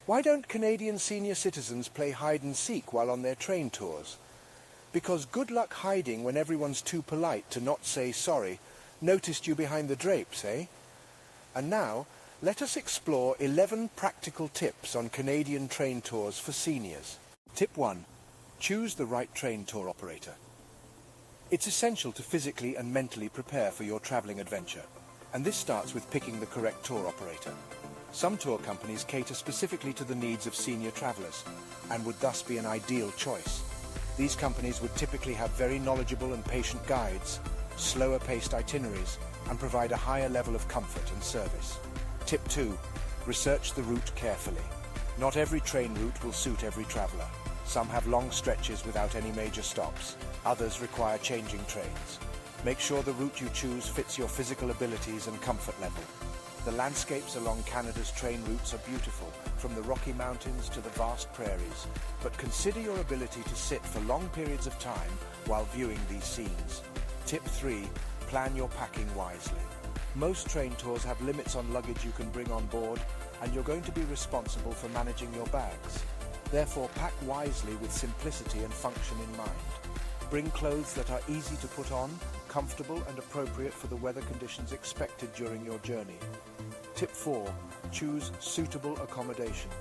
Why don't Canadian senior citizens play hide and seek while on their train tours? Because good luck hiding when everyone's too polite to not say sorry. Noticed you behind the drapes, eh? And now, let us explore 11 practical tips on Canadian train tours for seniors. Tip 1. Choose the right train tour operator. It's essential to physically and mentally prepare for your travelling adventure, and this starts with picking the correct tour operator. Some tour companies cater specifically to the needs of senior travellers, and would thus be an ideal choice. These companies would typically have very knowledgeable and patient guides, slower-paced itineraries, and provide a higher level of comfort and service. Tip 2. Research the route carefully. Not every train route will suit every traveller. Some have long stretches without any major stops. Others require changing trains. Make sure the route you choose fits your physical abilities and comfort level. The landscapes along Canada's train routes are beautiful, from the Rocky Mountains to the vast prairies, but consider your ability to sit for long periods of time while viewing these scenes. Tip 3. Plan your packing wisely. Most train tours have limits on luggage you can bring on board, and you're going to be responsible for managing your bags. Therefore, pack wisely with simplicity and function in mind. Bring clothes that are easy to put on, comfortable and appropriate for the weather conditions expected during your journey. Tip 4. Choose suitable accommodation.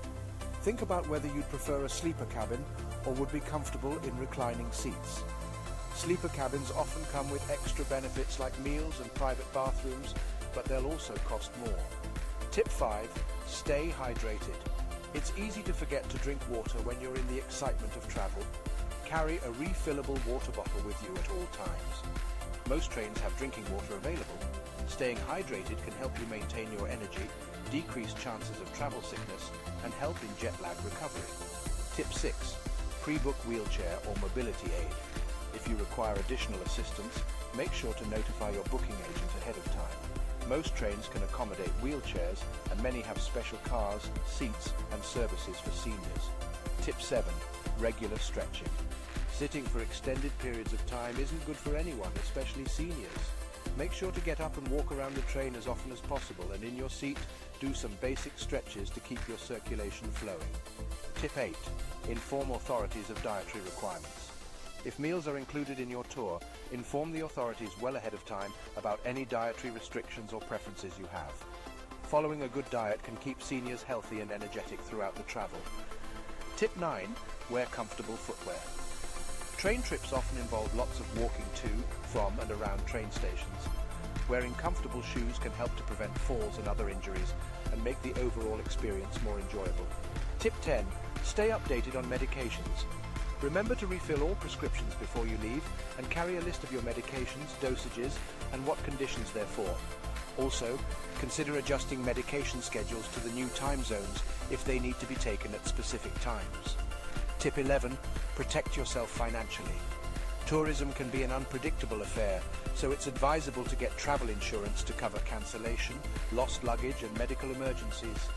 Think about whether you'd prefer a sleeper cabin or would be comfortable in reclining seats. Sleeper cabins often come with extra benefits like meals and private bathrooms, but they'll also cost more. Tip 5. Stay hydrated. It's easy to forget to drink water when you're in the excitement of travel. Carry a refillable water bottle with you at all times. Most trains have drinking water available. Staying hydrated can help you maintain your energy, decrease chances of travel sickness, and help in jet lag recovery. Tip 6. Pre-book wheelchair or mobility aid. If you require additional assistance, make sure to notify your booking agent ahead of time. Most trains can accommodate wheelchairs, and many have special cars, seats, and services for seniors. Tip 7. Regular stretching. Sitting for extended periods of time isn't good for anyone, especially seniors. Make sure to get up and walk around the train as often as possible, and in your seat, do some basic stretches to keep your circulation flowing. Tip 8. Inform authorities of dietary requirements. If meals are included in your tour, inform the authorities well ahead of time about any dietary restrictions or preferences you have. Following a good diet can keep seniors healthy and energetic throughout the travel. Tip 9. Wear comfortable footwear. Train trips often involve lots of walking to, from and around train stations. Wearing comfortable shoes can help to prevent falls and other injuries and make the overall experience more enjoyable. Tip 10. Stay updated on medications. Remember to refill all prescriptions before you leave and carry a list of your medications, dosages, and what conditions they're for. Also, consider adjusting medication schedules to the new time zones if they need to be taken at specific times. Tip 11. Protect yourself financially. Tourism can be an unpredictable affair, so it's advisable to get travel insurance to cover cancellation, lost luggage, and medical emergencies.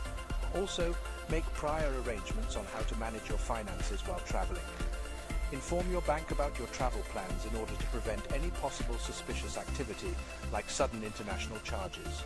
Also, make prior arrangements on how to manage your finances while traveling. Inform your bank about your travel plans in order to prevent any possible suspicious activity, like sudden international charges.